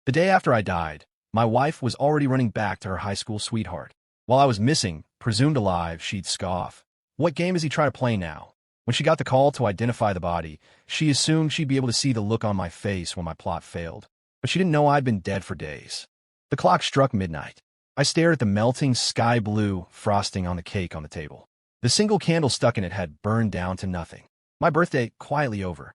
The day after I died, my wife was already running back to her high school sweetheart. While I was missing, presumed alive, she'd scoff. What game is he trying to play now? When she got the call to identify the body, she assumed she'd be able to see the look on my face when my plot failed. But she didn't know I'd been dead for days. The clock struck midnight. I stared at the melting sky blue frosting on the cake on the table. The single candle stuck in it had burned down to nothing. My birthday quietly over.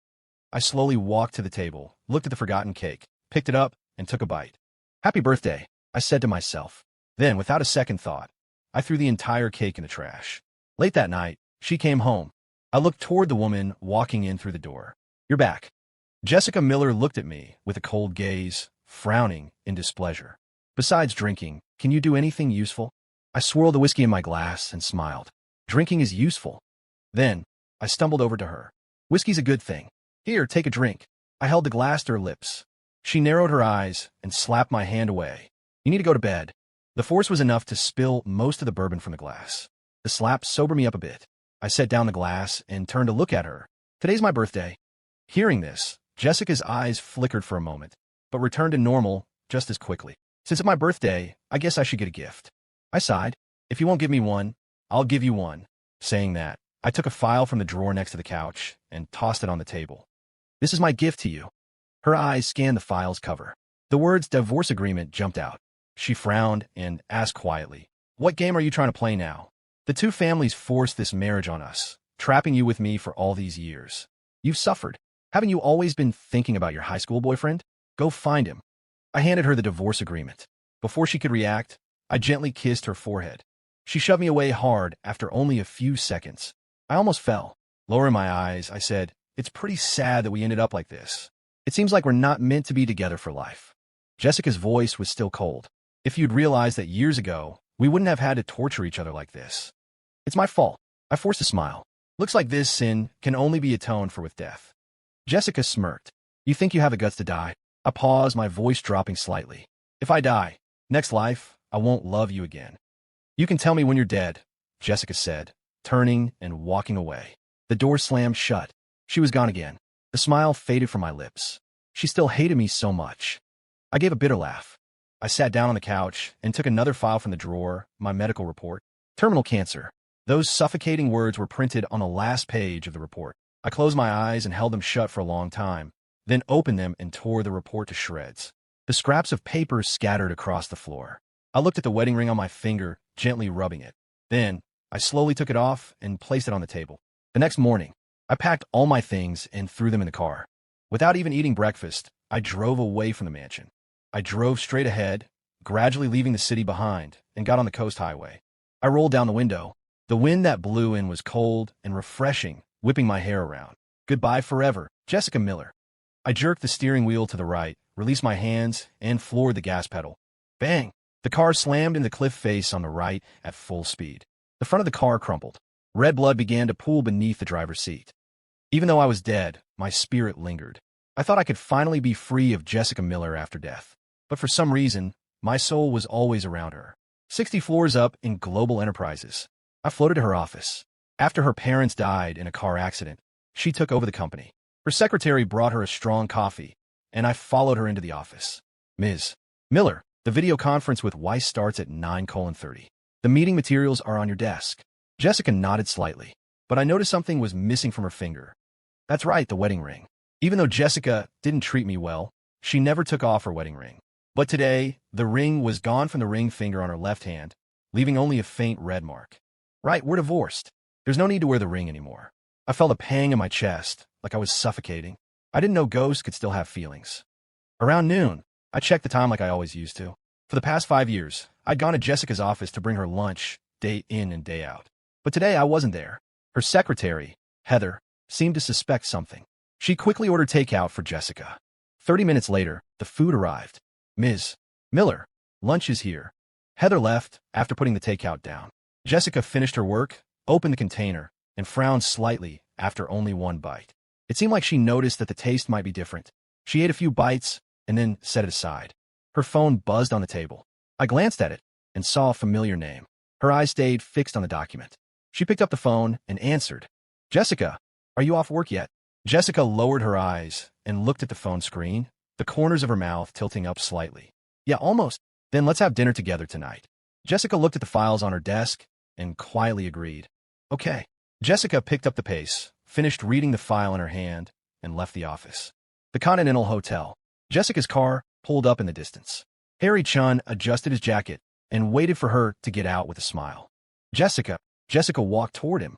I slowly walked to the table, looked at the forgotten cake, picked it up, and took a bite. "Happy birthday," I said to myself. Then, without a second thought, I threw the entire cake in the trash. Late that night, she came home. I looked toward the woman walking in through the door. "You're back." Jessica Miller looked at me with a cold gaze, frowning in displeasure. "Besides drinking, can you do anything useful?" I swirled the whiskey in my glass and smiled. "Drinking is useful." Then, I stumbled over to her. "Whiskey's a good thing. Here, take a drink." I held the glass to her lips. She narrowed her eyes and slapped my hand away. "You need to go to bed." The force was enough to spill most of the bourbon from the glass. The slap sobered me up a bit. I set down the glass and turned to look at her. "Today's my birthday." Hearing this, Jessica's eyes flickered for a moment, but returned to normal just as quickly. "Since it's my birthday, I guess I should get a gift." I sighed. "If you won't give me one, I'll give you one." Saying that, I took a file from the drawer next to the couch and tossed it on the table. "This is my gift to you." Her eyes scanned the file's cover. The words divorce agreement jumped out. She frowned and asked quietly, "What game are you trying to play now? The two families forced this marriage on us, trapping you with me for all these years. You've suffered. Haven't you always been thinking about your high school boyfriend? Go find him." I handed her the divorce agreement. Before she could react, I gently kissed her forehead. She shoved me away hard after only a few seconds. I almost fell. Lowering my eyes, I said, "It's pretty sad that we ended up like this. It seems like we're not meant to be together for life." Jessica's voice was still cold. "If you'd realized that years ago, we wouldn't have had to torture each other like this." "It's my fault." I forced a smile. "Looks like this sin can only be atoned for with death." Jessica smirked. "You think you have the guts to die?" I paused, my voice dropping slightly. "If I die, next life, I won't love you again." "You can tell me when you're dead," Jessica said, turning and walking away. The door slammed shut. She was gone again. The smile faded from my lips. She still hated me so much. I gave a bitter laugh. I sat down on the couch and took another file from the drawer, my medical report. Terminal cancer. Those suffocating words were printed on the last page of the report. I closed my eyes and held them shut for a long time, then opened them and tore the report to shreds. The scraps of paper scattered across the floor. I looked at the wedding ring on my finger, gently rubbing it. Then, I slowly took it off and placed it on the table. The next morning, I packed all my things and threw them in the car. Without even eating breakfast, I drove away from the mansion. I drove straight ahead, gradually leaving the city behind, and got on the coast highway. I rolled down the window. The wind that blew in was cold and refreshing, whipping my hair around. "Goodbye forever, Jessica Miller." I jerked the steering wheel to the right, released my hands, and floored the gas pedal. Bang! The car slammed into the cliff face on the right at full speed. The front of the car crumpled. Red blood began to pool beneath the driver's seat. Even though I was dead, my spirit lingered. I thought I could finally be free of Jessica Miller after death. But for some reason, my soul was always around her. 60 floors up in Global Enterprises. I floated to her office. After her parents died in a car accident, she took over the company. Her secretary brought her a strong coffee, and I followed her into the office. "Ms. Miller, the video conference with Weiss starts at 9:30. The meeting materials are on your desk." Jessica nodded slightly, but I noticed something was missing from her finger. That's right, the wedding ring. Even though Jessica didn't treat me well, she never took off her wedding ring. But today, the ring was gone from the ring finger on her left hand, leaving only a faint red mark. Right, we're divorced. There's no need to wear the ring anymore. I felt a pang in my chest, like I was suffocating. I didn't know ghosts could still have feelings. Around noon, I checked the time like I always used to. For the past 5 years, I'd gone to Jessica's office to bring her lunch, day in and day out. But today I wasn't there. Her secretary, Heather, seemed to suspect something. She quickly ordered takeout for Jessica. 30 minutes later, the food arrived. "Ms. Miller, lunch is here." Heather left after putting the takeout down. Jessica finished her work, opened the container, and frowned slightly after only one bite. It seemed like she noticed that the taste might be different. She ate a few bites and then set it aside. Her phone buzzed on the table. I glanced at it and saw a familiar name. Her eyes stayed fixed on the document. She picked up the phone and answered. "Jessica, are you off work yet?" Jessica lowered her eyes and looked at the phone screen, the corners of her mouth tilting up slightly. Yeah, almost. Then let's have dinner together tonight. Jessica looked at the files on her desk and quietly agreed. Okay. Jessica picked up the pace, finished reading the file in her hand, and left the office. The Continental Hotel. Jessica's car pulled up in the distance. Harry Chun adjusted his jacket and waited for her to get out with a smile. Jessica walked toward him.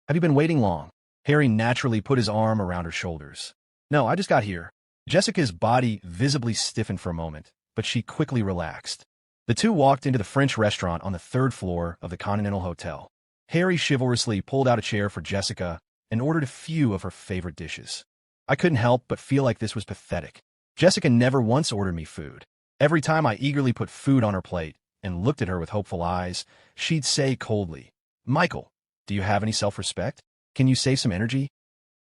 Have you been waiting long? Harry naturally put his arm around her shoulders. No, I just got here. Jessica's body visibly stiffened for a moment, but she quickly relaxed. The two walked into the French restaurant on the third floor of the Continental Hotel. Harry chivalrously pulled out a chair for Jessica and ordered a few of her favorite dishes. I couldn't help but feel like this was pathetic. Jessica never once ordered me food. Every time I eagerly put food on her plate and looked at her with hopeful eyes, she'd say coldly, Michael, do you have any self-respect? Can you save some energy?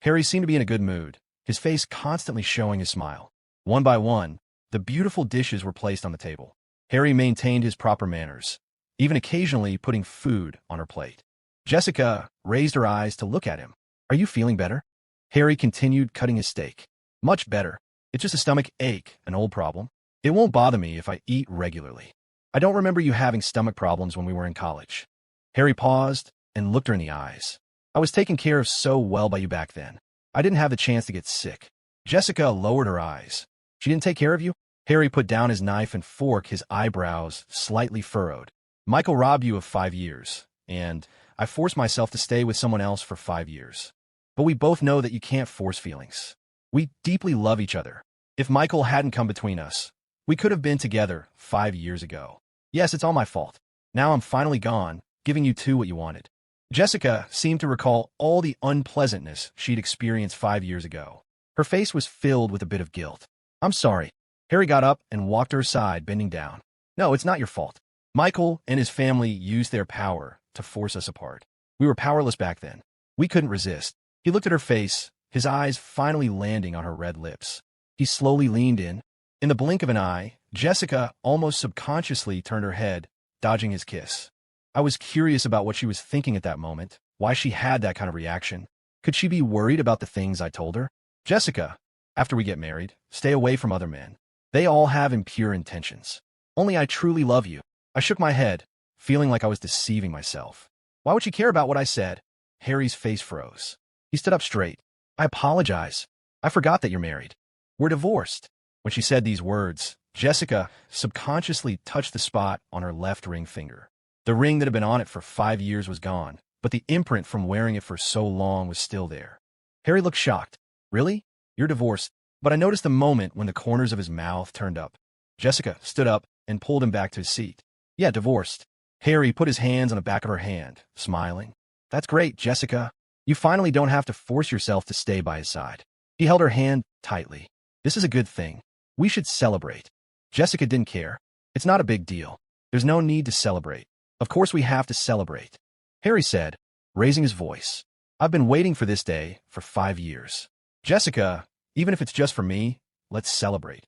Harry seemed to be in a good mood, his face constantly showing his smile. One by one, the beautiful dishes were placed on the table. Harry maintained his proper manners, even occasionally putting food on her plate. Jessica raised her eyes to look at him. Are you feeling better? Harry continued cutting his steak. Much better. It's just a stomach ache, an old problem. It won't bother me if I eat regularly. I don't remember you having stomach problems when we were in college. Harry paused and looked her in the eyes. I was taken care of so well by you back then. I didn't have the chance to get sick. Jessica lowered her eyes. She didn't take care of you? Harry put down his knife and fork, his eyebrows slightly furrowed. Michael robbed you of 5 years, and I forced myself to stay with someone else for 5 years. But we both know that you can't force feelings. We deeply love each other. If Michael hadn't come between us, we could have been together 5 years ago. Yes, it's all my fault. Now I'm finally gone, giving you what you wanted. Jessica seemed to recall all the unpleasantness she'd experienced 5 years ago. Her face was filled with a bit of guilt. I'm sorry. Harry got up and walked to her side, bending down. No, it's not your fault. Michael and his family used their power to force us apart. We were powerless back then. We couldn't resist. He looked at her face, his eyes finally landing on her red lips. He slowly leaned in. In the blink of an eye, Jessica almost subconsciously turned her head, dodging his kiss. I was curious about what she was thinking at that moment, why she had that kind of reaction. Could she be worried about the things I told her? Jessica, after we get married, stay away from other men. They all have impure intentions. Only I truly love you. I shook my head, feeling like I was deceiving myself. Why would she care about what I said? Harry's face froze. He stood up straight. I apologize. I forgot that you're married. We're divorced. When she said these words, Jessica subconsciously touched the spot on her left ring finger. The ring that had been on it for 5 years was gone, but the imprint from wearing it for so long was still there. Harry looked shocked. Really? You're divorced? But I noticed the moment when the corners of his mouth turned up. Jessica stood up and pulled him back to his seat. Yeah, divorced. Harry put his hands on the back of her hand, smiling. That's great, Jessica. You finally don't have to force yourself to stay by his side. He held her hand tightly. This is a good thing. We should celebrate. Jessica didn't care. It's not a big deal. There's no need to celebrate. Of course we have to celebrate. Harry said, raising his voice. I've been waiting for this day for 5 years. Jessica, even if it's just for me, let's celebrate.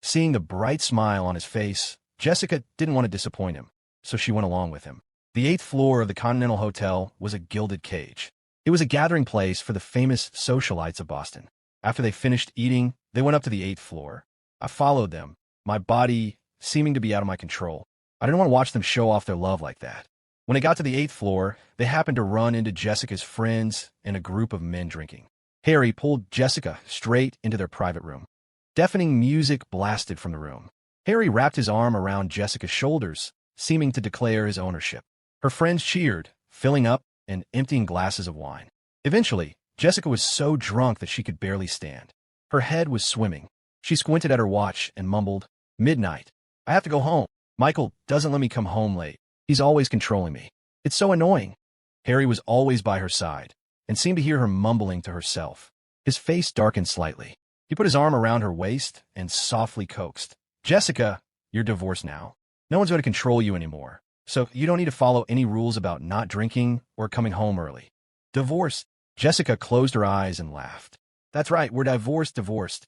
Seeing the bright smile on his face, Jessica didn't want to disappoint him, so she went along with him. The 8th floor of the Continental Hotel was a gilded cage. It was a gathering place for the famous socialites of Boston. After they finished eating, they went up to the 8th floor. I followed them, my body seeming to be out of my control. I didn't want to watch them show off their love like that. When they got to the 8th floor, they happened to run into Jessica's friends and a group of men drinking. Harry pulled Jessica straight into their private room. Deafening music blasted from the room. Harry wrapped his arm around Jessica's shoulders, seeming to declare his ownership. Her friends cheered, filling up and emptying glasses of wine. Eventually, Jessica was so drunk that she could barely stand. Her head was swimming. She squinted at her watch and mumbled, "Midnight. I have to go home. Michael doesn't let me come home late. He's always controlling me. It's so annoying." Harry was always by her side and seemed to hear her mumbling to herself. His face darkened slightly. He put his arm around her waist and softly coaxed. "Jessica, you're divorced now. No one's going to control you anymore. So you don't need to follow any rules about not drinking or coming home early." "Divorced?" Jessica closed her eyes and laughed. "That's right, we're divorced.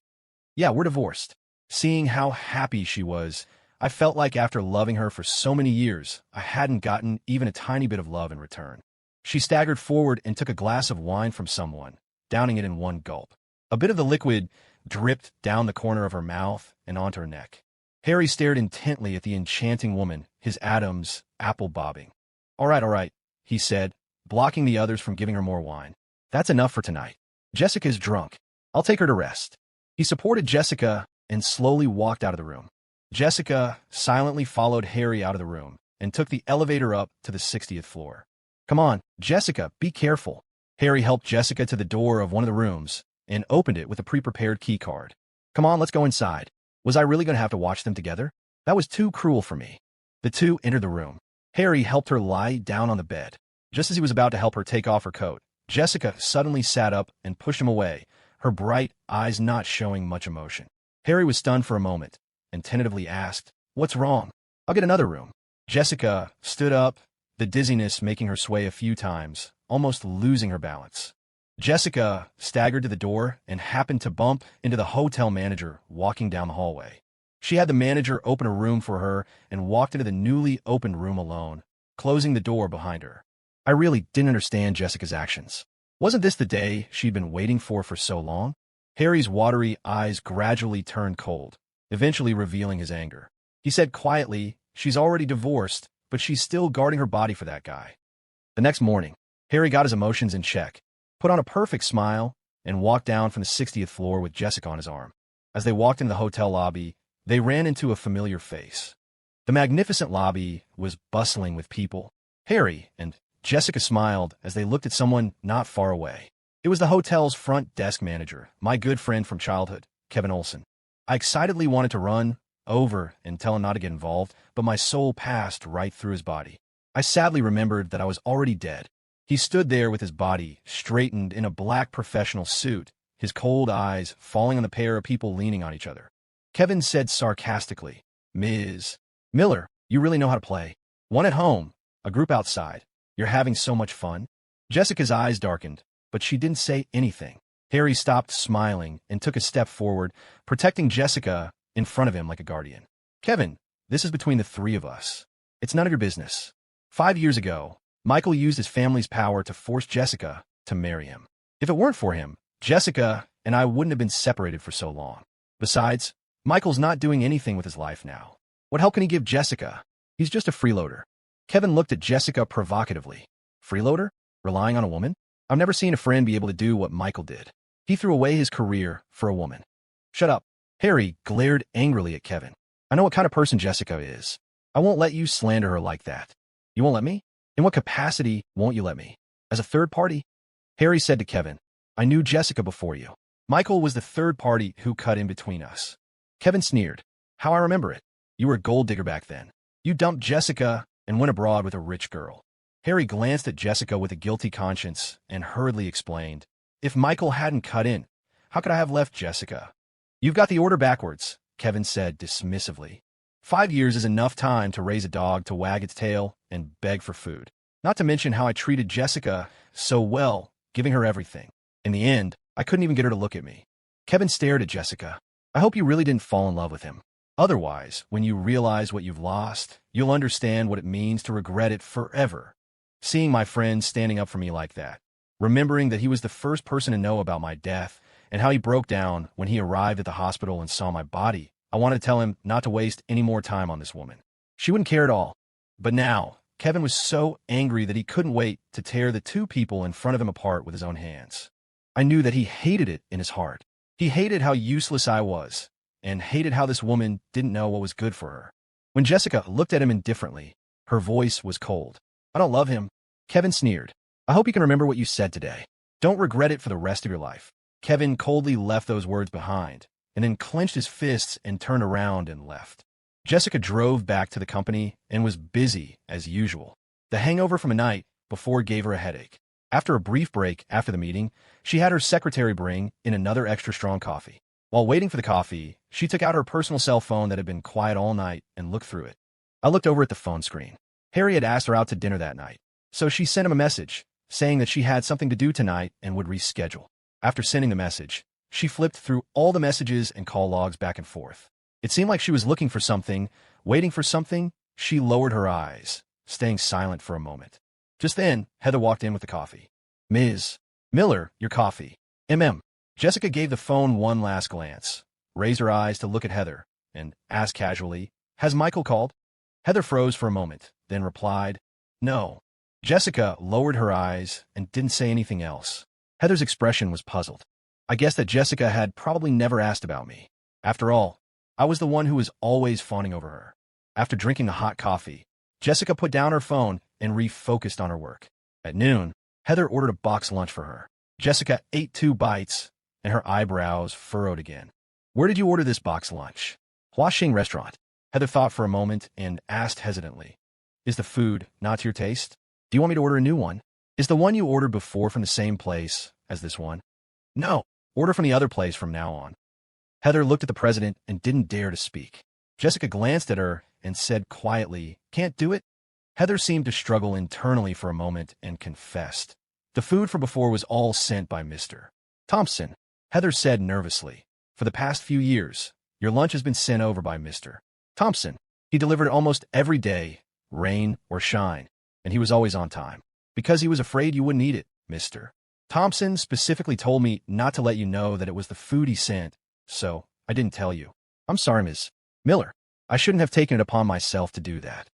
Yeah, we're divorced." Seeing how happy she was, I felt like after loving her for so many years, I hadn't gotten even a tiny bit of love in return. She staggered forward and took a glass of wine from someone, downing it in one gulp. A bit of the liquid dripped down the corner of her mouth and onto her neck. Harry stared intently at the enchanting woman, his atoms apple bobbing. All right, he said, blocking the others from giving her more wine. That's enough for tonight. Jessica's drunk. I'll take her to rest. He supported Jessica and slowly walked out of the room. Jessica silently followed Harry out of the room and took the elevator up to the 60th floor. Come on, Jessica, be careful. Harry helped Jessica to the door of one of the rooms and opened it with a pre-prepared key card. Come on, let's go inside. Was I really going to have to watch them together? That was too cruel for me. The two entered the room. Harry helped her lie down on the bed. Just as he was about to help her take off her coat, Jessica suddenly sat up and pushed him away, her bright eyes not showing much emotion. Harry was stunned for a moment and tentatively asked, "What's wrong? I'll get another room." Jessica stood up, the dizziness making her sway a few times, almost losing her balance. Jessica staggered to the door and happened to bump into the hotel manager walking down the hallway. She had the manager open a room for her and walked into the newly opened room alone, closing the door behind her. I really didn't understand Jessica's actions. Wasn't this the day she'd been waiting for so long? Harry's watery eyes gradually turned cold, eventually revealing his anger. He said quietly, "She's already divorced, but she's still guarding her body for that guy." The next morning, Harry got his emotions in check, put on a perfect smile, and walked down from the 60th floor with Jessica on his arm. As they walked into the hotel lobby, they ran into a familiar face. The magnificent lobby was bustling with people. Harry and Jessica smiled as they looked at someone not far away. It was the hotel's front desk manager, my good friend from childhood, Kevin Olson. I excitedly wanted to run over and tell him not to get involved, but my soul passed right through his body. I sadly remembered that I was already dead. He stood there with his body straightened in a black professional suit, his cold eyes falling on the pair of people leaning on each other. Kevin said sarcastically, "Ms. Miller, you really know how to play. One at home, a group outside. You're having so much fun." Jessica's eyes darkened, but she didn't say anything. Harry stopped smiling and took a step forward, protecting Jessica in front of him like a guardian. "Kevin, this is between the three of us. It's none of your business. 5 years ago, Michael used his family's power to force Jessica to marry him. If it weren't for him, Jessica and I wouldn't have been separated for so long. Besides, Michael's not doing anything with his life now. What help can he give Jessica? He's just a freeloader." Kevin looked at Jessica provocatively. "Freeloader? Relying on a woman? I've never seen a friend be able to do what Michael did. He threw away his career for a woman." "Shut up." Harry glared angrily at Kevin. "I know what kind of person Jessica is. I won't let you slander her like that." "You won't let me? In what capacity won't you let me? As a third party?" Harry said to Kevin, "I knew Jessica before you. Michael was the third party who cut in between us." Kevin sneered. "How I remember it. You were a gold digger back then. You dumped Jessica and went abroad with a rich girl." Harry glanced at Jessica with a guilty conscience and hurriedly explained, "If Michael hadn't cut in, how could I have left Jessica?" "You've got the order backwards," Kevin said dismissively. 5 years is enough time to raise a dog to wag its tail and beg for food. Not to mention how I treated Jessica so well, giving her everything. In the end, I couldn't even get her to look at me." Kevin stared at Jessica. "I hope you really didn't fall in love with him. Otherwise, when you realize what you've lost, you'll understand what it means to regret it forever." Seeing my friend standing up for me like that, remembering that he was the first person to know about my death and how he broke down when he arrived at the hospital and saw my body, I wanted to tell him not to waste any more time on this woman. She wouldn't care at all. But now, Kevin was so angry that he couldn't wait to tear the two people in front of him apart with his own hands. I knew that he hated it in his heart. He hated how useless I was, and hated how this woman didn't know what was good for her. When Jessica looked at him indifferently, her voice was cold. "I don't love him." Kevin sneered. "I hope you can remember what you said today. Don't regret it for the rest of your life." Kevin coldly left those words behind, and then clenched his fists and turned around and left. Jessica drove back to the company and was busy as usual. The hangover from a night before gave her a headache. After a brief break after the meeting, she had her secretary bring in another extra strong coffee. While waiting for the coffee, she took out her personal cell phone that had been quiet all night and looked through it. I looked over at the phone screen. Harry had asked her out to dinner that night, so she sent him a message saying that she had something to do tonight and would reschedule. After sending the message, she flipped through all the messages and call logs back and forth. It seemed like she was looking for something, waiting for something. She lowered her eyes, staying silent for a moment. Just then, Heather walked in with the coffee. "Ms. Miller, your coffee." Jessica gave the phone one last glance, raised her eyes to look at Heather, and asked casually, "Has Michael called?" Heather froze for a moment, then replied, "No." Jessica lowered her eyes and didn't say anything else. Heather's expression was puzzled. I guess that Jessica had probably never asked about me. After all, I was the one who was always fawning over her. After drinking the hot coffee, Jessica put down her phone and refocused on her work. At noon, Heather ordered a box lunch for her. Jessica ate 2 bites, and her eyebrows furrowed again. "Where did you order this box lunch?" "Huaxing restaurant." Heather thought for a moment and asked hesitantly, "Is the food not to your taste? Do you want me to order a new one? Is the one you ordered before from the same place as this one?" "No, order from the other place from now on." Heather looked at the president and didn't dare to speak. Jessica glanced at her and said quietly, "Can't do it?" Heather seemed to struggle internally for a moment and confessed. "The food from before was all sent by Mr. Thompson." Heather said nervously, "For the past few years, your lunch has been sent over by Mr. Thompson. He delivered almost every day, rain or shine, and he was always on time. Because he was afraid you wouldn't eat it, Mr. Thompson specifically told me not to let you know that it was the food he sent, so I didn't tell you. I'm sorry, Ms. Miller. I shouldn't have taken it upon myself to do that."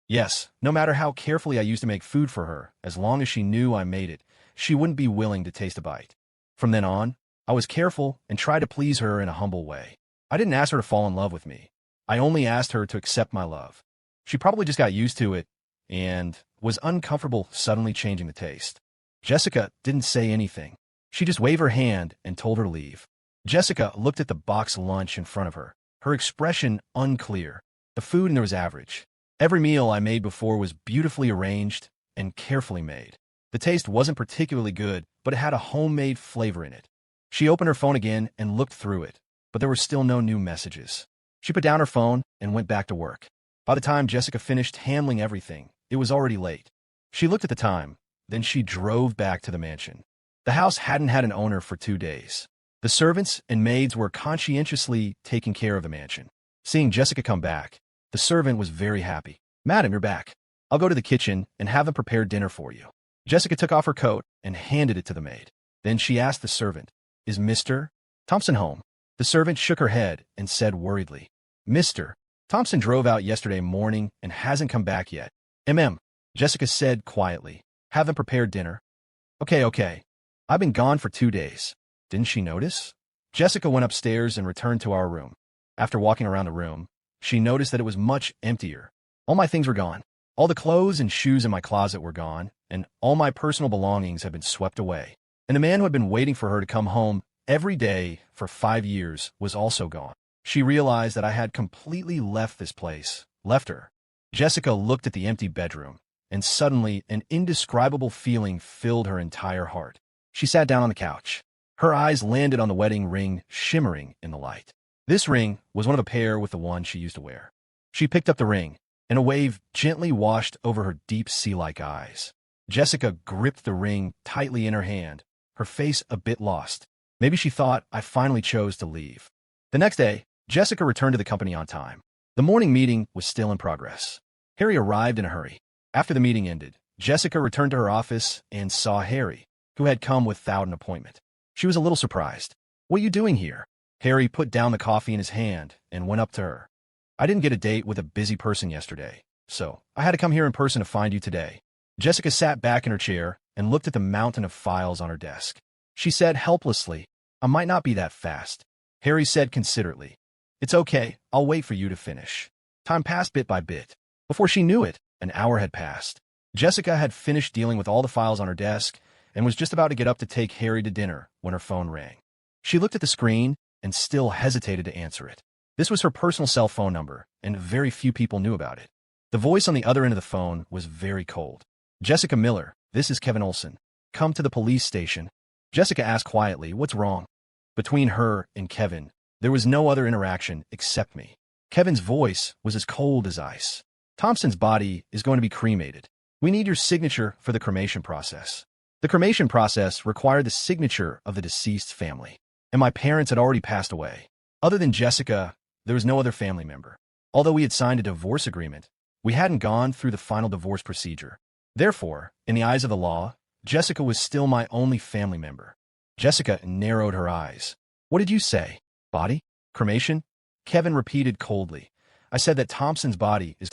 Yes, no matter how carefully I used to make food for her, as long as she knew I made it, she wouldn't be willing to taste a bite. From then on, I was careful and tried to please her in a humble way. I didn't ask her to fall in love with me. I only asked her to accept my love. She probably just got used to it and was uncomfortable suddenly changing the taste. Jessica didn't say anything. She just waved her hand and told her to leave. Jessica looked at the box lunch in front of her, her expression unclear. The food in there was average. Every meal I made before was beautifully arranged and carefully made. The taste wasn't particularly good, but it had a homemade flavor in it. She opened her phone again and looked through it, but there were still no new messages. She put down her phone and went back to work. By the time Jessica finished handling everything, it was already late. She looked at the time, then she drove back to the mansion. The house hadn't had an owner for 2 days. The servants and maids were conscientiously taking care of the mansion. Seeing Jessica come back, the servant was very happy. "Madam, you're back. I'll go to the kitchen and have them prepare dinner for you." Jessica took off her coat and handed it to the maid. Then she asked the servant, "Is Mr. Thompson home?" The servant shook her head and said worriedly, "Mr. Thompson drove out yesterday morning and hasn't come back yet." Jessica said quietly, "Have them prepare dinner." Okay. I've been gone for 2 days. Didn't she notice?" Jessica went upstairs and returned to our room. After walking around the room, she noticed that it was much emptier. All my things were gone. All the clothes and shoes in my closet were gone, and all my personal belongings had been swept away. And the man who had been waiting for her to come home every day for 5 years was also gone. She realized that I had completely left this place, left her. Jessica looked at the empty bedroom, and suddenly an indescribable feeling filled her entire heart. She sat down on the couch. Her eyes landed on the wedding ring shimmering in the light. This ring was one of a pair with the one she used to wear. She picked up the ring, and a wave gently washed over her deep sea-like eyes. Jessica gripped the ring tightly in her hand, her face a bit lost. Maybe she thought I finally chose to leave. The next day, Jessica returned to the company on time. The morning meeting was still in progress. Harry arrived in a hurry. After the meeting ended, Jessica returned to her office and saw Harry, who had come without an appointment. She was a little surprised. "What are you doing here?" Harry put down the coffee in his hand and went up to her. "I didn't get a date with a busy person yesterday, so I had to come here in person to find you today." Jessica sat back in her chair and looked at the mountain of files on her desk. She said helplessly, "I might not be that fast." Harry said considerately, "It's okay, I'll wait for you to finish." Time passed bit by bit. Before she knew it, an hour had passed. Jessica had finished dealing with all the files on her desk and was just about to get up to take Harry to dinner when her phone rang. She looked at the screen and still hesitated to answer it. This was her personal cell phone number, and very few people knew about it. The voice on the other end of the phone was very cold. "Jessica Miller, this is Kevin Olson. Come to the police station." Jessica asked quietly, "What's wrong?" Between her and Kevin, there was no other interaction except me. Kevin's voice was as cold as ice. "Thompson's body is going to be cremated. We need your signature for the cremation process." The cremation process required the signature of the deceased family, and my parents had already passed away. Other than Jessica, there was no other family member. Although we had signed a divorce agreement, we hadn't gone through the final divorce procedure. Therefore, in the eyes of the law, Jessica was still my only family member. Jessica narrowed her eyes. What did you say? Body? Cremation? Kevin repeated coldly. I said that Thompson's body is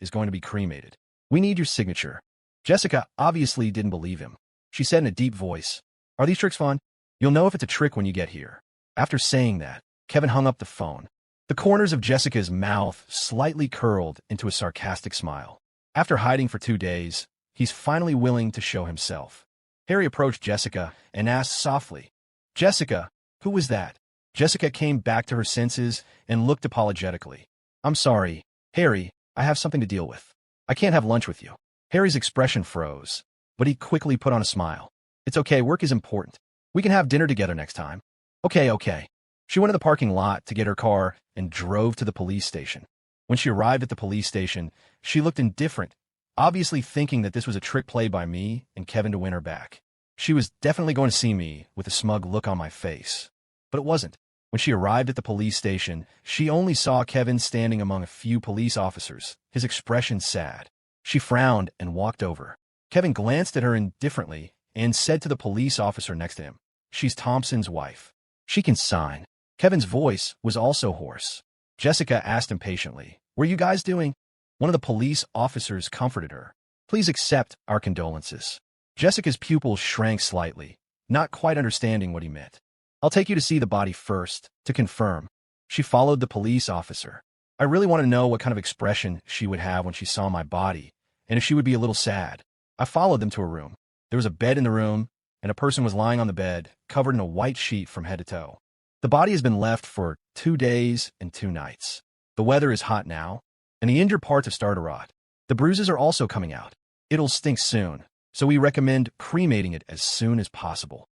going to be cremated. We need your signature. Jessica obviously didn't believe him. She said in a deep voice, Are these tricks fun? You'll know if it's a trick when you get here. After saying that, Kevin hung up the phone. The corners of Jessica's mouth slightly curled into a sarcastic smile. After hiding for 2 days, he's finally willing to show himself. Harry approached Jessica and asked softly, Jessica, who was that? Jessica came back to her senses and looked apologetically. I'm sorry, Harry, I have something to deal with. I can't have lunch with you. Harry's expression froze, but he quickly put on a smile. It's okay, work is important. We can have dinner together next time. Okay. She went to the parking lot to get her car and drove to the police station. When she arrived at the police station, she looked indifferent, obviously thinking that this was a trick played by me and Kevin to win her back. She was definitely going to see me with a smug look on my face. But it wasn't. When she arrived at the police station, she only saw Kevin standing among a few police officers, his expression sad. She frowned and walked over. Kevin glanced at her indifferently and said to the police officer next to him, She's Thompson's wife. She can sign. Kevin's voice was also hoarse. Jessica asked impatiently, What are you guys doing? One of the police officers comforted her. Please accept our condolences. Jessica's pupils shrank slightly, not quite understanding what he meant. I'll take you to see the body first, to confirm. She followed the police officer. I really want to know what kind of expression she would have when she saw my body, and if she would be a little sad. I followed them to a room. There was a bed in the room, and a person was lying on the bed, covered in a white sheet from head to toe. The body has been left for 2 days and 2 nights. The weather is hot now, and the injured parts have started to rot. The bruises are also coming out. It'll stink soon, so we recommend cremating it as soon as possible.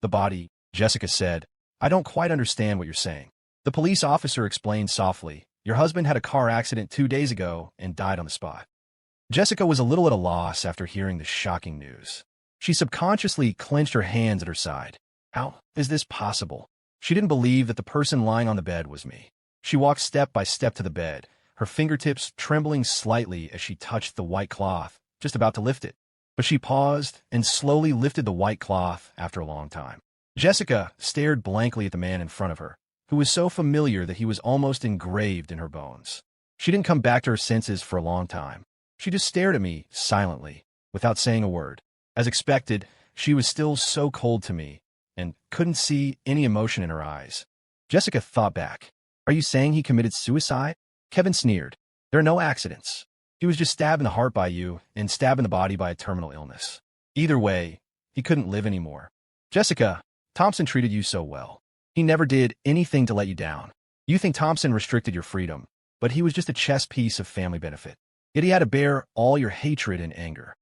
The body, Jessica said, I don't quite understand what you're saying. The police officer explained softly, Your husband had a car accident 2 days ago and died on the spot. Jessica was a little at a loss after hearing this shocking news. She subconsciously clenched her hands at her side. How is this possible? She didn't believe that the person lying on the bed was me. She walked step by step to the bed, her fingertips trembling slightly as she touched the white cloth, just about to lift it. But she paused and slowly lifted the white cloth after a long time. Jessica stared blankly at the man in front of her, who was so familiar that he was almost engraved in her bones. She didn't come back to her senses for a long time. She just stared at me silently, without saying a word. As expected, she was still so cold to me, and couldn't see any emotion in her eyes. Jessica thought back. Are you saying he committed suicide? Kevin sneered. There are no accidents. He was just stabbed in the heart by you and stabbed in the body by a terminal illness. Either way, he couldn't live anymore. Jessica, Thompson treated you so well. He never did anything to let you down. You think Thompson restricted your freedom, but he was just a chess piece of family benefit. Yet he had to bear all your hatred and anger.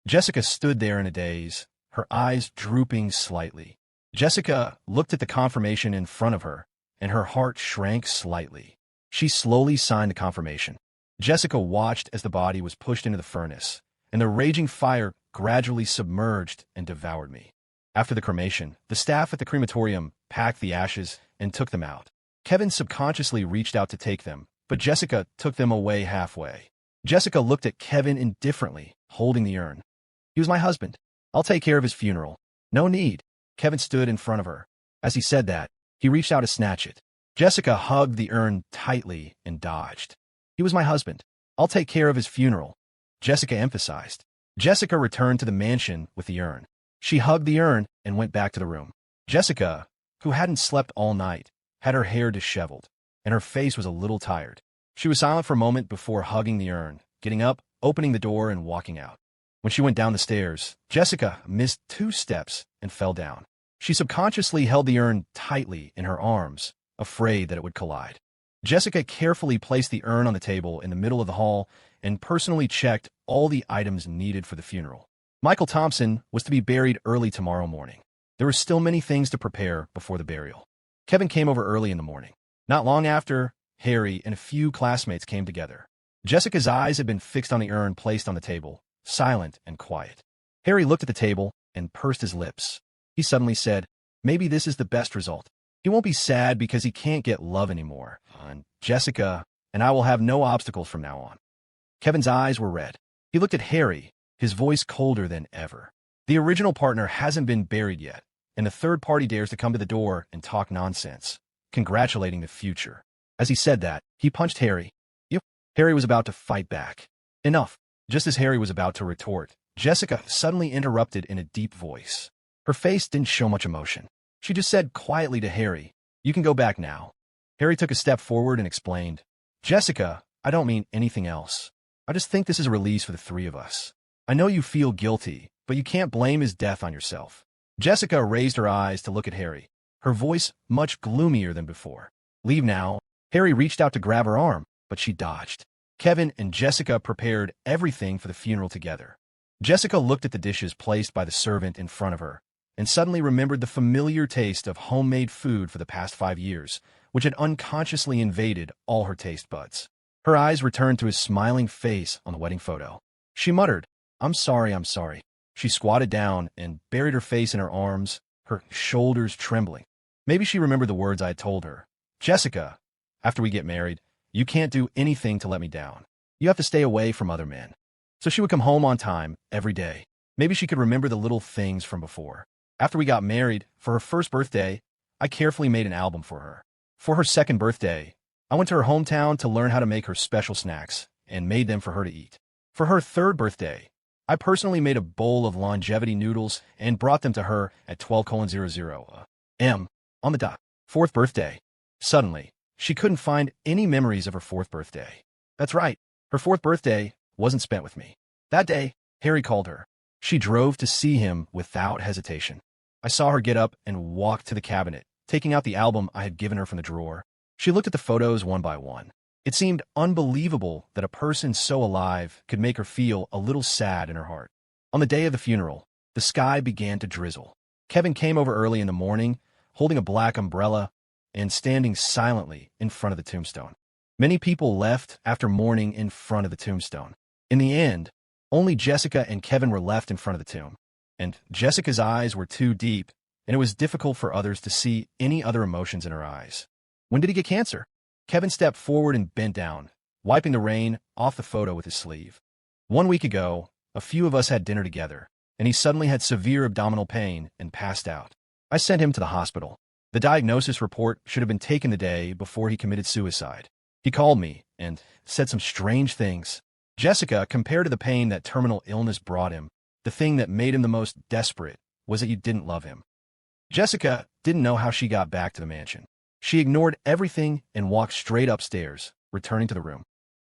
Jessica stood there in a daze, her eyes drooping slightly. Jessica looked at the confirmation in front of her, and her heart shrank slightly. She slowly signed the confirmation. Jessica watched as the body was pushed into the furnace, and the raging fire gradually submerged and devoured me. After the cremation, the staff at the crematorium packed the ashes and took them out. Kevin subconsciously reached out to take them, but Jessica took them away halfway. Jessica looked at Kevin indifferently, holding the urn. He was my husband. I'll take care of his funeral. No need. Kevin stood in front of her. As he said that, he reached out to snatch it. Jessica hugged the urn tightly and dodged. He was my husband. I'll take care of his funeral, Jessica emphasized. Jessica returned to the mansion with the urn. She hugged the urn and went back to the room. Jessica, who hadn't slept all night, had her hair disheveled, and her face was a little tired. She was silent for a moment before hugging the urn, getting up, opening the door, and walking out. When she went down the stairs, Jessica missed 2 steps and fell down. She subconsciously held the urn tightly in her arms, afraid that it would collide. Jessica carefully placed the urn on the table in the middle of the hall and personally checked all the items needed for the funeral. Michael Thompson was to be buried early tomorrow morning. There were still many things to prepare before the burial. Kevin came over early in the morning. Not long after, Harry and a few classmates came together. Jessica's eyes had been fixed on the urn placed on the table, silent and quiet. Harry looked at the table and pursed his lips. He suddenly said, Maybe this is the best result. He won't be sad because he can't get love anymore. And Jessica and I will have no obstacles from now on. Kevin's eyes were red. He looked at Harry, his voice colder than ever. The original partner hasn't been buried yet, and the third party dares to come to the door and talk nonsense, congratulating the future. As he said that, he punched Harry. Yep. Harry was about to fight back. Enough. Just as Harry was about to retort, Jessica suddenly interrupted in a deep voice. Her face didn't show much emotion. She just said quietly to Harry, "You can go back now." Harry took a step forward and explained, "Jessica, I don't mean anything else. I just think this is a release for the three of us. I know you feel guilty, but you can't blame his death on yourself." Jessica raised her eyes to look at Harry, her voice much gloomier than before. "Leave now." Harry reached out to grab her arm, but she dodged. Kevin and Jessica prepared everything for the funeral together. Jessica looked at the dishes placed by the servant in front of her, and suddenly remembered the familiar taste of homemade food for the past 5 years, which had unconsciously invaded all her taste buds. Her eyes returned to his smiling face on the wedding photo. She muttered, I'm sorry. She squatted down and buried her face in her arms, her shoulders trembling. Maybe she remembered the words I had told her. "Jessica, after we get married, you can't do anything to let me down. You have to stay away from other men." So she would come home on time every day. Maybe she could remember the little things from before. After we got married, for her first birthday, I carefully made an album for her. For her second birthday, I went to her hometown to learn how to make her special snacks and made them for her to eat. For her third birthday, I personally made a bowl of longevity noodles and brought them to her at 12:00 a.m. on the dot. Fourth birthday. Suddenly, she couldn't find any memories of her fourth birthday. That's right, her fourth birthday wasn't spent with me. That day, Harry called her. She drove to see him without hesitation. I saw her get up and walk to the cabinet, taking out the album I had given her from the drawer. She looked at the photos one by one. It seemed unbelievable that a person so alive could make her feel a little sad in her heart. On the day of the funeral, the sky began to drizzle. Kevin came over early in the morning, holding a black umbrella and standing silently in front of the tombstone. Many people left after mourning in front of the tombstone. In the end, only Jessica and Kevin were left in front of the tomb. And Jessica's eyes were too deep, and it was difficult for others to see any other emotions in her eyes. When did he get cancer? Kevin stepped forward and bent down, wiping the rain off the photo with his sleeve. 1 week ago, a few of us had dinner together, and he suddenly had severe abdominal pain and passed out. I sent him to the hospital. The diagnosis report should have been taken the day before he committed suicide. He called me and said some strange things. Jessica, compared to the pain that terminal illness brought him, the thing that made him the most desperate was that you didn't love him. Jessica didn't know how she got back to the mansion. She ignored everything and walked straight upstairs, returning to the room.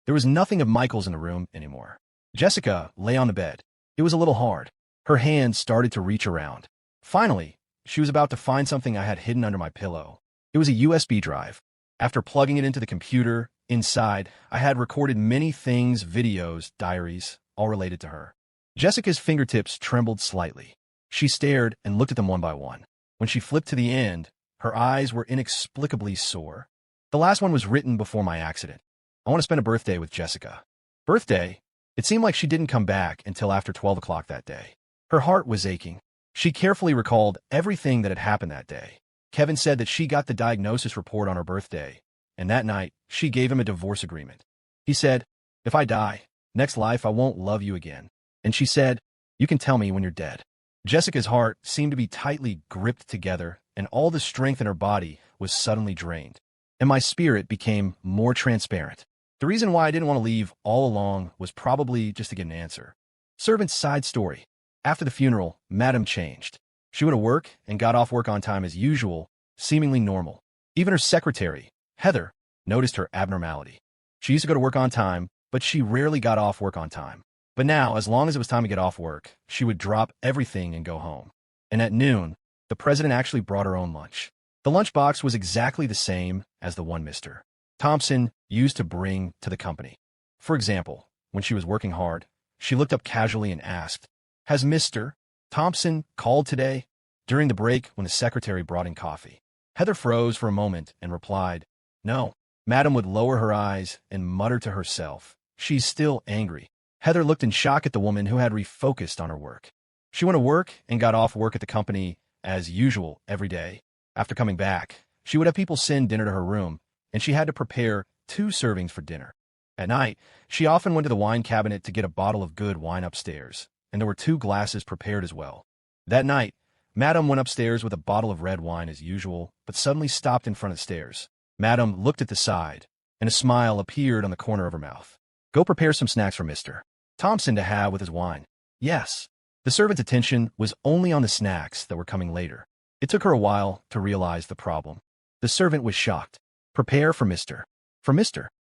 There was nothing of Michael's in the room anymore. Jessica lay on the bed. It was a little hard. Her hands started to reach around. Finally, she was about to find something I had hidden under my pillow. It was a USB drive. After plugging it into the computer, inside, I had recorded many things, videos, diaries, all related to her. Jessica's fingertips trembled slightly. She stared and looked at them one by one. When she flipped to the end, her eyes were inexplicably sore. The last one was written before my accident. I want to spend a birthday with Jessica. Birthday? It seemed like she didn't come back until after 12 o'clock that day. Her heart was aching. She carefully recalled everything that had happened that day. Kevin said that she got the diagnosis report on her birthday, and that night, she gave him a divorce agreement. He said, "If I die, next life I won't love you again." And she said, "You can tell me when you're dead." Jessica's heart seemed to be tightly gripped together, and all the strength in her body was suddenly drained. And my spirit became more transparent. The reason why I didn't want to leave all along was probably just to get an answer. Servant's side story. After the funeral, Madame changed. She went to work and got off work on time as usual, seemingly normal. Even her secretary, Heather, noticed her abnormality. She used to go to work on time, but she rarely got off work on time. But now, as long as it was time to get off work, she would drop everything and go home. And at noon, the president actually brought her own lunch. The lunchbox was exactly the same as the one Mr. Thompson used to bring to the company. For example, when she was working hard, she looked up casually and asked, "Has Mr. Thompson called today?" During the break, when the secretary brought in coffee, Heather froze for a moment and replied, "No." Madam would lower her eyes and mutter to herself, "She's still angry." Heather looked in shock at the woman who had refocused on her work. She went to work and got off work at the company as usual every day. After coming back, she would have people send dinner to her room, and she had to prepare 2 servings for dinner. At night, she often went to the wine cabinet to get a bottle of good wine upstairs, and there were 2 glasses prepared as well. That night, Madame went upstairs with a bottle of red wine as usual, but suddenly stopped in front of the stairs. Madame looked at the side, and a smile appeared on the corner of her mouth. Go prepare some snacks for Mr. Thompson to have with his wine. Yes. The servant's attention was only on the snacks that were coming later. It took her a while to realize the problem. The servant was shocked. Prepare for Mr.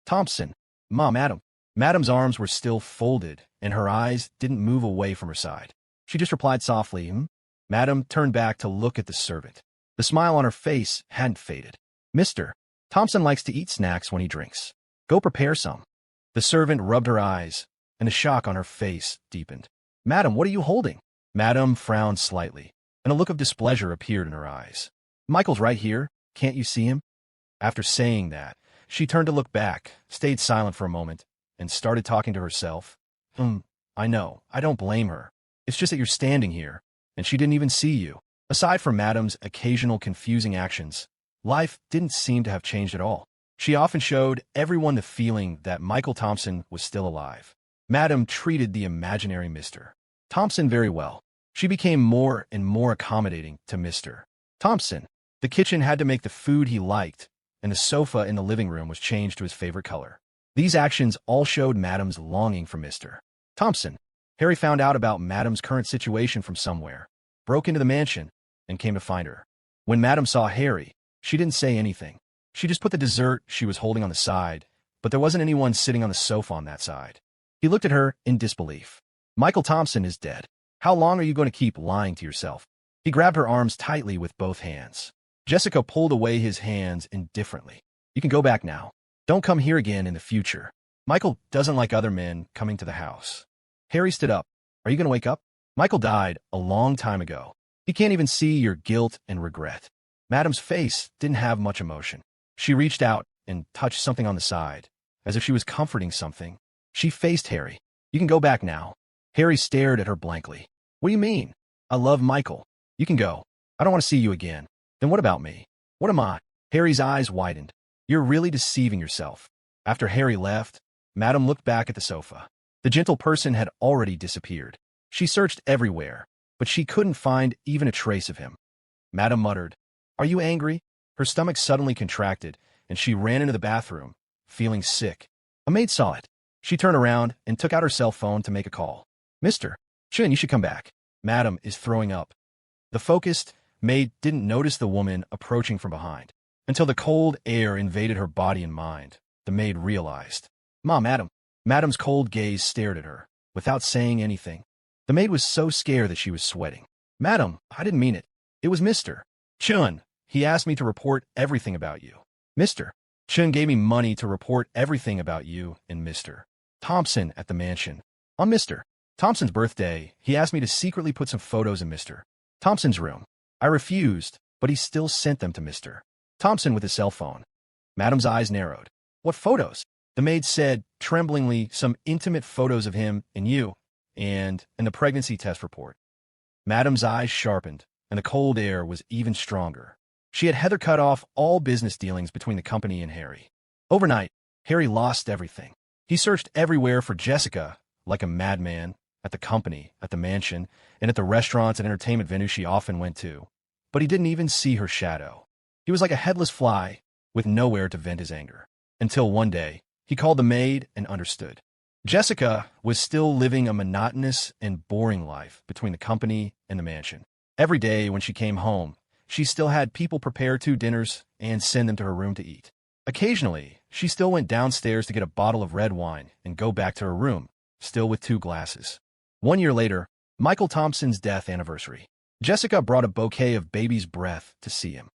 Thompson. Ma, Madam. Madame's arms were still folded, and her eyes didn't move away from her side. She just replied softly, Madame turned back to look at the servant. The smile on her face hadn't faded. Mr. Thompson likes to eat snacks when he drinks. Go prepare some. The servant rubbed her eyes, and the shock on her face deepened. Madam, what are you holding? Madame frowned slightly, and a look of displeasure appeared in her eyes. Michael's right here. Can't you see him? After saying that, she turned to look back, stayed silent for a moment, and started talking to herself. I know. I don't blame her. It's just that you're standing here, and she didn't even see you. Aside from Madame's occasional confusing actions, life didn't seem to have changed at all. She often showed everyone the feeling that Michael Thompson was still alive. Madame treated the imaginary Mr. Thompson very well. She became more and more accommodating to Mr. Thompson. The kitchen had to make the food he liked, and the sofa in the living room was changed to his favorite color. These actions all showed Madame's longing for Mr. Thompson. Harry found out about Madame's current situation from somewhere, broke into the mansion, and came to find her. When Madame saw Harry, she didn't say anything. She just put the dessert she was holding on the side, but there wasn't anyone sitting on the sofa on that side. He looked at her in disbelief. Michael Thompson is dead. How long are you going to keep lying to yourself? He grabbed her arms tightly with both hands. Jessica pulled away his hands indifferently. You can go back now. Don't come here again in the future. Michael doesn't like other men coming to the house. Harry stood up. Are you going to wake up? Michael died a long time ago. He can't even see your guilt and regret. Madame's face didn't have much emotion. She reached out and touched something on the side, as if she was comforting something. She faced Harry. You can go back now. Harry stared at her blankly. What do you mean? I love Michael. You can go. I don't want to see you again. Then what about me? What am I? Harry's eyes widened. You're really deceiving yourself. After Harry left, Madame looked back at the sofa. The gentle person had already disappeared. She searched everywhere, but she couldn't find even a trace of him. Madame muttered, Are you angry? Her stomach suddenly contracted, and she ran into the bathroom, feeling sick. A maid saw it. She turned around and took out her cell phone to make a call. Mr. Chin, you should come back. Madame is throwing up. The focused maid didn't notice the woman approaching from behind. Until the cold air invaded her body and mind, the maid realized. Madam. Madame's cold gaze stared at her, without saying anything. The maid was so scared that she was sweating. Madam, I didn't mean it. It was Mr. Chun. He asked me to report everything about you. Mr. Chun gave me money to report everything about you and Mr. Thompson at the mansion. On Mr. Thompson's birthday, he asked me to secretly put some photos in Mr. Thompson's room. I refused, but he still sent them to Mr. Thompson with his cell phone. Madame's eyes narrowed. What photos? The maid said, tremblingly, some intimate photos of him and you, and the pregnancy test report. Madame's eyes sharpened, and the cold air was even stronger. She had cut off all business dealings between the company and Harry. Overnight, Harry lost everything. He searched everywhere for Jessica, like a madman, at the company, at the mansion, and at the restaurants and entertainment venues she often went to. But he didn't even see her shadow. He was like a headless fly, with nowhere to vent his anger. Until one day, he called the maid and understood. Jessica was still living a monotonous and boring life between the company and the mansion. Every day when she came home, she still had people prepare 2 dinners and send them to her room to eat. Occasionally, she still went downstairs to get a bottle of red wine and go back to her room, still with 2 glasses. 1 year later, Michael Thompson's death anniversary. Jessica brought a bouquet of baby's breath to see him.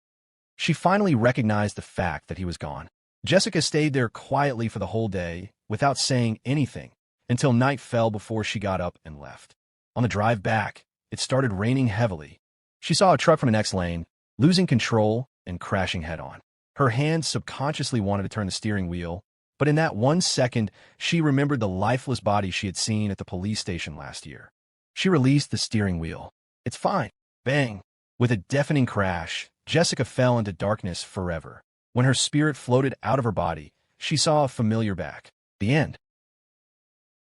She finally recognized the fact that he was gone. Jessica stayed there quietly for the whole day, without saying anything, until night fell before she got up and left. On the drive back, it started raining heavily. She saw a truck from the next lane, losing control and crashing head-on. Her hand subconsciously wanted to turn the steering wheel, but in that 1 second, she remembered the lifeless body she had seen at the police station last year. She released the steering wheel. It's fine. Bang! With a deafening crash, Jessica fell into darkness forever. When her spirit floated out of her body, she saw a familiar back. The end.